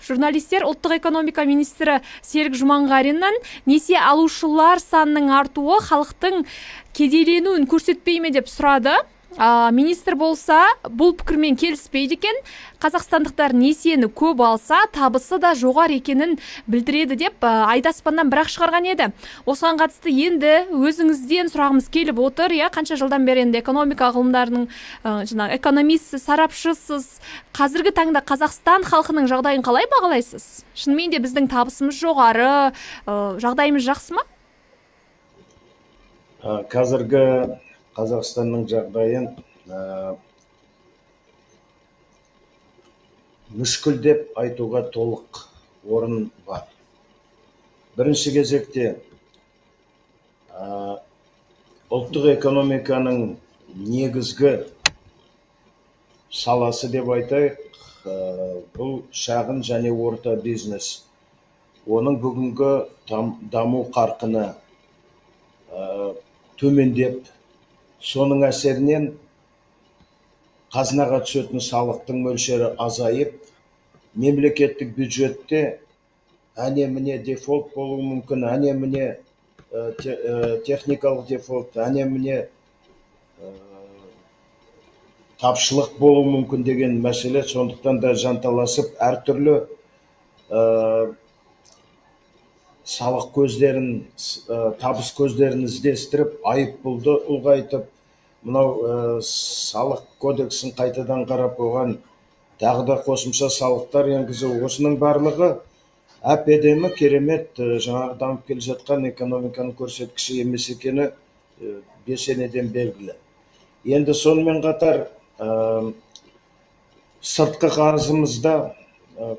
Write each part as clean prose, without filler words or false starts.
Журналисттер ұлттық экономика министрі Серік Жұманғариннан несие алушылар санының артуы халықтың кедейленуін көрсетпей ме деп сұрады. Министр болса, бұл пікірмен келіспейді екен. Қазақстандықтар несиені көп алса, табысы да жоғары екенін білдіреді деп айдаспаннан бірақ шығарған еді. Осыған қатысты енді өзіңізден сұрағымыз келіп отыр. Қанша жылдан бері енді экономика ғылымдарының экономистсіз, сарапшысыз. Қазіргі таңда Қазақстан халқының жағдайын қалай бағалайсыз? Шынымен де біздің табысымыз жоғары, жағдайымыз жақсы ма? Қазіргі Қазақстанның жағдайын мүшкіл деп айтуға толық орын бар. Бірінші кезекте ұлттық экономиканың негізгі саласы деп айтайық, бұл шағын және орта бизнес. Оның бүгінгі даму қарқыны төмендеп, соның әсерінен қазынаға түсетін салықтың мөлшері азайып, мемлекеттік бюджетте әне-міне дефолт болуы мүмкін, әне-міне техникалық дефолт, әне-міне тапшылық болуы мүмкін деген мәселе, сондықтан да жанталасып әртүрлі салық көздерін, табыс көздерін іздестіріп, айыппұлды ұлғайтып, мынау салық кодексін қайтадан қарап, оған тағы да қосымша салықтар енгізу, осының барлығы әп-әдемі керемет жаңағы дамып келе жатқан экономиканың көрсеткіші емес екені бесенеден белгілі. Енді сонымен қатар сыртқы қарызымызда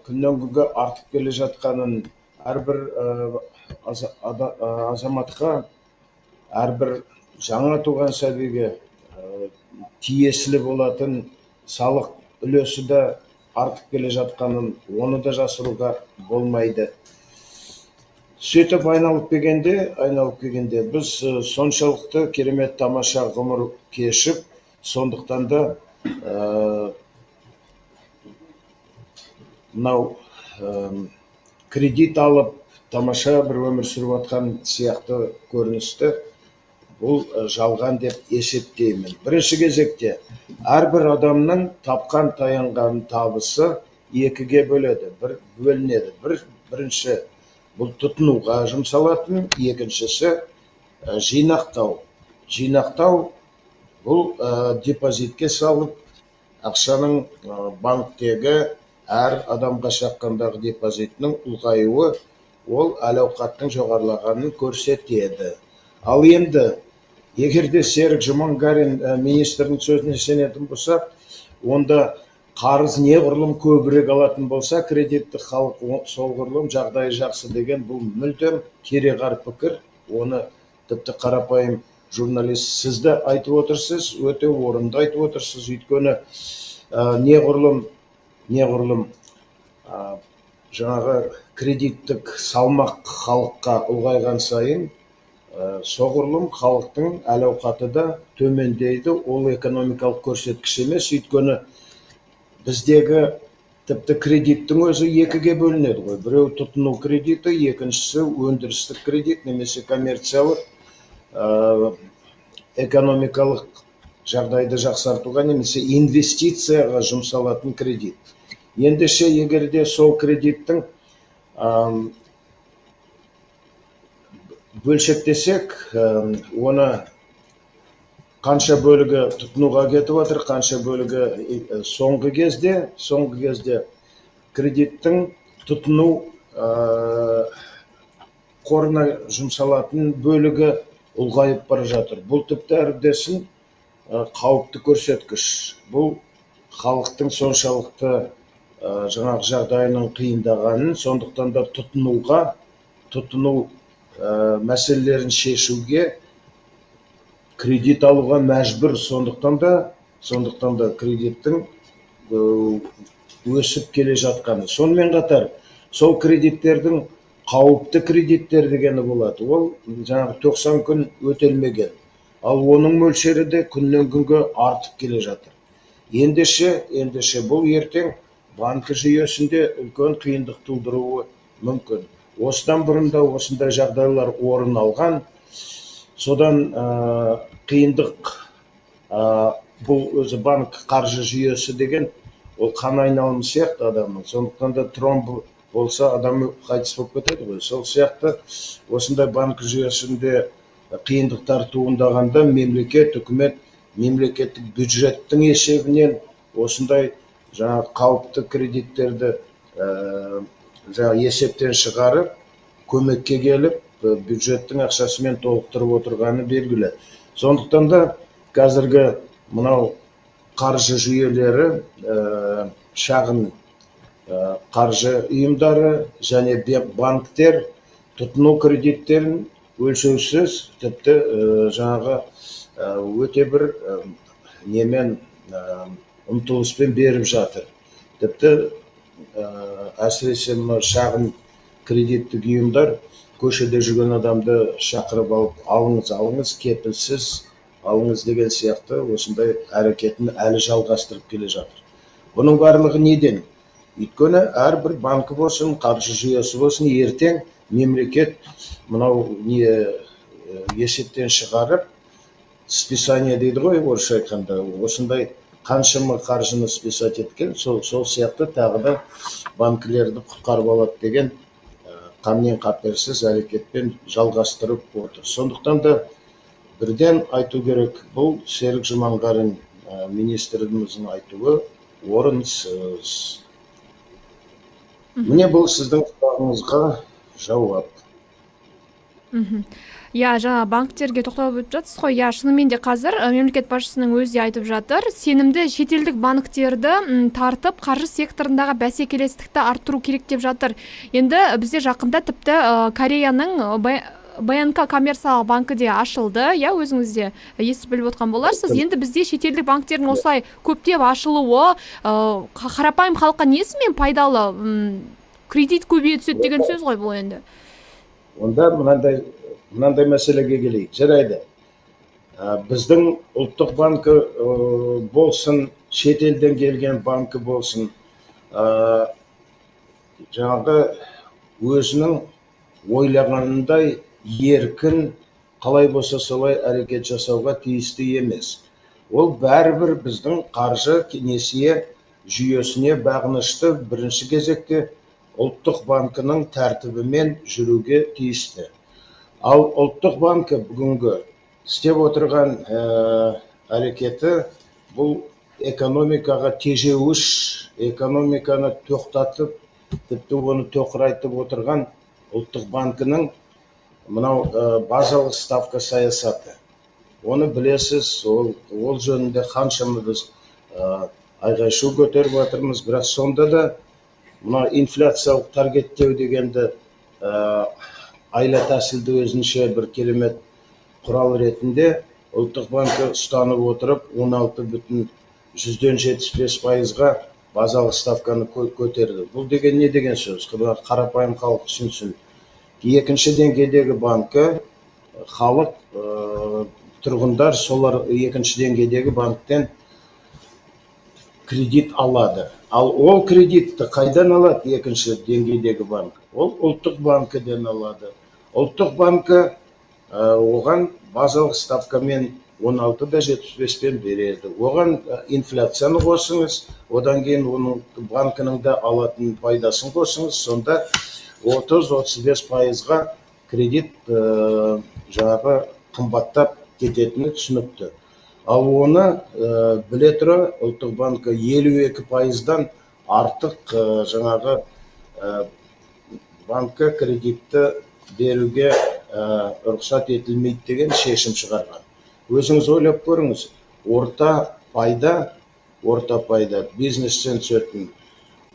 күннен күнге артып келе жатқанын әрбір азаматқа, әрбір жаңа туған сәбиге тиесілі болатын салық үлесі де артып келе жатқанын, оны да жасыруға болмайды. Сөйтіп айналып келгенде біз соншалықты керемет тамаша ғұмыр кешіп, сондықтан да мынау кредит алып, тамаша бір өмір сүріп жатқан сияқты көріністі бұл жалған деп есептеймін. Бірінші кезекте әрбір адамның тапқан таянған табысы екіге бөлінеді. Бірінші бұл тұтынуға жұмсалатын, екіншісі жинақтау. Жинақтау бұл депозитке салып, ақшаның банктегі әр адамға шаққандағы депозитінің ұлғаюы ол әл-ауқаттың жоғарылағанын көрсетеді. Ал енді, егерде Серік Жұманғарин министрдің сөзіне сенетін болса, онда қарыз неғұрлым көбірек алатын болса, кредитті халық солғұрлым жағдайы жақсы деген бұл мүлдем кереғар пікір. Оны тіпті қарапайым журналист сізді айтып отырсыз, өте орынды айтып отырсыз. Өйткені неғұрлым жаңағы кредиттік салмақ халыққа ұлғайған сайын, соғұрлым халықтың әл-ауқаты да төмендейді. Ол экономикалық көрсеткіш емес. Өйткені біздегі тіпті кредиттің өзі екіге бөлінеді ғой. Біреу тұтыну кредиті, екіншісі өндірістік кредит, немесе коммерциялық экономикалық жағдайды жақсартуға, немесе инвестицияға жұмсалатын кредит. Ендеше, егерде сол кредиттің бөлшектесек, оны қанша бөлігі тұтынуға кетіп отыр, қанша бөлігі соңғы кезде кредиттің тұтыну қорына жұмсалатын бөлігі ұлғайып бара жатыр. Бұл тіпті әрдесін қауіпті көрсеткіш. Бұл халықтың соншалықты жаңағы жағдайының қиындағанын, сондықтан да тұтыну мәселелерін шешуге кредит алуға мәжбүр. Сондықтан да кредиттің өсіп келе жатқаны. Сонымен қатар, сол кредиттердің қауіпті кредиттер дегені болады. Ол жаңағы 90 күн өтелмеген. Ал оның мөлшері де күннен күнге артып келе жатыр. Ендеше бұл ертең банкі жүйесінде үлкен қиындық тудыруы мүмкін. Осыдан бұрын да осындай жағдайлар орын алған. Содан қиындық, бұл өзі банк қаржы жүйесі деген ол қан айналымы сияқты адамның. Сондықтан да тромб болса адам қайтыс болып кетеді ғой. Сол сияқты осындай банк жүйесінде қиындықтар туындағанда мемлекет, үкімет, мемлекеттік бюджеттің есебінен осындай жаңағы қауіпті кредиттерді есептен шығарып, көмекке келіп, бюджеттің ақшасымен толықтырып отырғаны белгілі. Сондықтан да қазіргі мынау қаржы жүйелері, шағын қаржы ұйымдары және банктер тұтыну кредиттерін өлшеусіз, тіпті жаңағы өте бір немен ұмтылыспен беріп жатыр. Тіпті әсіресе шағын кредиттік ұйымдар көшеде жүрген адамды шақырып алып, алыңыз, кепілсіз алыңыз деген сияқты осындай әрекетін әлі жалғастырып келе жатыр. Бұның барлығы неден? Өйткені әрбір банкі болсын, қаржы жүйесі болсын, ертең мемлекет мынау есептен шығарып, списание дейді ғой, орысша айтқанда, осындай қаншама қаржыны списать еткен, сол сияқты тағы да банкілерді құтқарып алады деген қаннен қаперсіз әрекетпен жалғастырып отыр. Сондықтан да бірден айту керек, бұл Серік Жұманғарин министріміздің айтуы орынсыз. Міне бұл сіздің сұрағыңызға жауап. Жаңа банктерге тоқталып өтіп жатсыз ғой. Шынымен де қазір мемлекет басшысының өзі айтып жатыр, сенімді шетелдік банктерді тартып, қаржы секторындағы бәсекелестікті арттыру керек деп жатыр. Енді бізде жақында тіпті Кореяның БНК коммерциялық банкі де ашылды. Өзіңіз де естіп біліп отқан боларсыз. Енді бізде шетелдік банктердің осылай көптеп ашылуы қарапайым халыққа несімен пайдалы? Кредит көбейе түседі деген сөз ғой бұл енді. Онда мынандай мәселеге келейік. Жарайды. Біздің ұлттық банкі болсын, шетелден келген банкі болсын, жаңағы өзінің ойлағанындай еркін қалай болса солай әрекет жасауға тиісті емес. Ол бәрібір біздің қаржы несие жүйесіне бағынышты, бірінші кезекте ұлттық банкінің тәртібімен жүруге тиісті. Ал ұлттық банкі бүгінгі істеп отырған әрекеті бұл экономикаға тежеуіш, экономиканы тоқтатып, тіпті оны тоқырайтып отырған ұлттық банкінің мынау базалық ставка саясаты. Оны білесіз, ол жөнінде қаншама біз айғай-шу көтеріп жатырмыз, бірақ сонда да мына инфляциялық таргеттеу дегенді айла тәсілді өзінше бір керемет құрал ретінде ұлттық банкі ұстанып отырып 16,75%-ға базалық ставканы көтерді. Бұл деген не деген сөз? Қарапайым халық түсінсін. Екінші деңгейдегі банкі халық, тұрғындар солар екінші деңгейдегі банктен кредит алады. Ал ол кредитті қайдан алады екінші деңгейдегі банк? Ол ұлттық банкіден алады. Ұлттық банкі оған базалық ставкамен 16,75-пен береді. Оған инфляцияны қосыңыз, одан кейін оның банкінің да алатын пайдасын қосыңыз, сонда 30-35%-ға кредит жаңағы қымбаттап кететіні түсінікті. Ал оны біле тұра ұлттық банкі 52%-дан артық жаңағы банкқа кредитті беруге рұқсат етілмейді деген шешім шығарған. Өзіңіз ойлап көріңіз, орта пайда бизнестен түсетін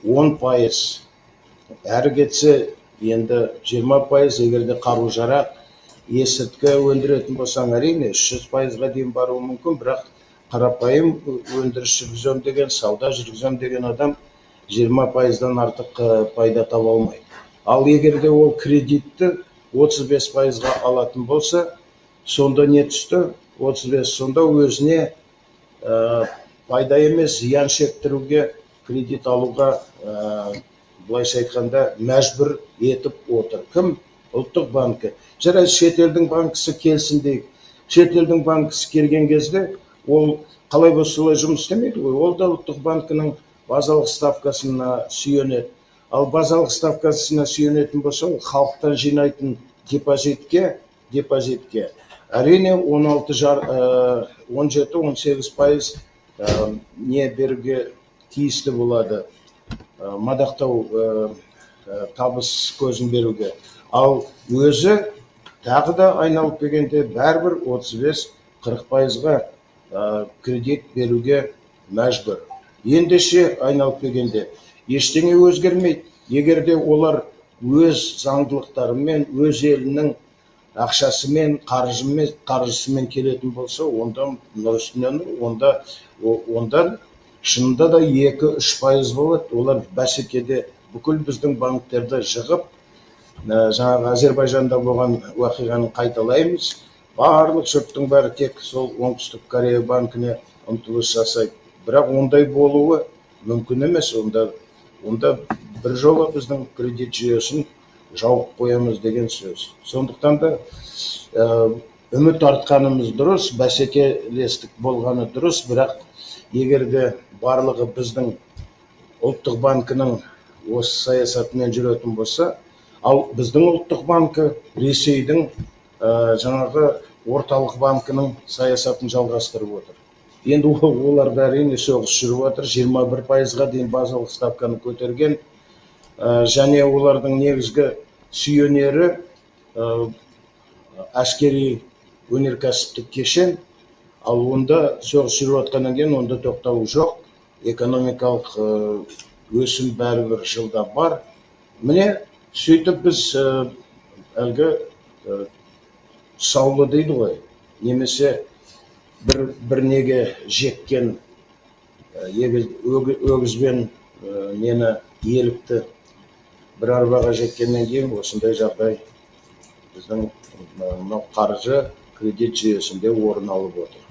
10%, әрі кетсе енді 20%, егерде қару жарақ, есірткі өндіретін болсаң, әрине 300%-ға дейін баруы мүмкін, бірақ қарапайым өндіріс жүргізем деген, сауда жүргізем деген адам 20%-дан артық пайда таба алмайды. Ал егерде ол кредитті 35%-ға алатын болса, сонда не түсті? 35, сонда өзіне пайда емес, зиян шектіруге кредит алуға былайша айтқанда мәжбүр етіп отыр. Кім? Ұлттық банкі. Жарайды, шетелдің банкісі келсін дейік. Шетелдің банкісі келген кезде ол қалай болса солай жұмыс істемейді ғой. Ол да ұлттық банкінің базалық ставкасына сүйенеді. Ал базалық ставкасына сүйенетін болса, ол халықтан жинайтын депозитке әрине 17-18% не беруге тиісті болады, мадақтау табыс көзін беруге. Ал өзі тағы да айналып келгенде бәрібір 35-40%-ға кредит беруге мәжбүр. Ендеше айналып келгенде ештеңе өзгермейді. Егерде олар өз заңдылықтарымен, өз елінің ақшасымен, қаржысымен келетін болса, онда нұр үстіне нұр, онда шынында да 2-3% болады. Олар бәсекеде бүкіл біздің банктерді жығып, жаңағы Әзербайжанда болған уақиғаны қайталаймыз. Барлық жұрттың бәрі тек сол оңтүстік Корея банкіне ұмтылыс жасайды. Бірақ ондай болуы мүмкін емес. Онда бір жолы біздің кредит жүйесін жауып қоямыз деген сөз. Сондықтан да үміт артқанымыз дұрыс, бәсекелестік болғаны дұрыс, бірақ егерде барлығы біздің ұлттық банкінің осы саясатымен жүретін болса, ал біздің ұлттық банкі Ресейдің жаңағы орталық банкінің саясатын жалғастырып отыр. Енді олар бәріне соғыс жүріп отыр, 21%-ға дейін базалық ставканы көтерген, және олардың негізгі сүйенері әскери өнеркәсіптік кешен. Ал онда соғыс жүріп отқаннан кейін онда тоқтау жоқ. Экономикалық өсім бәрібір жылда бар. Міне сөйтіп біз әлгі саулы дейді ғой, немесе бір неге жеккен өгізбен нені елікті бір арбаға жеккеннен кейін осындай жағдай біздің қаржы кредит жүйесінде орын алып отыр.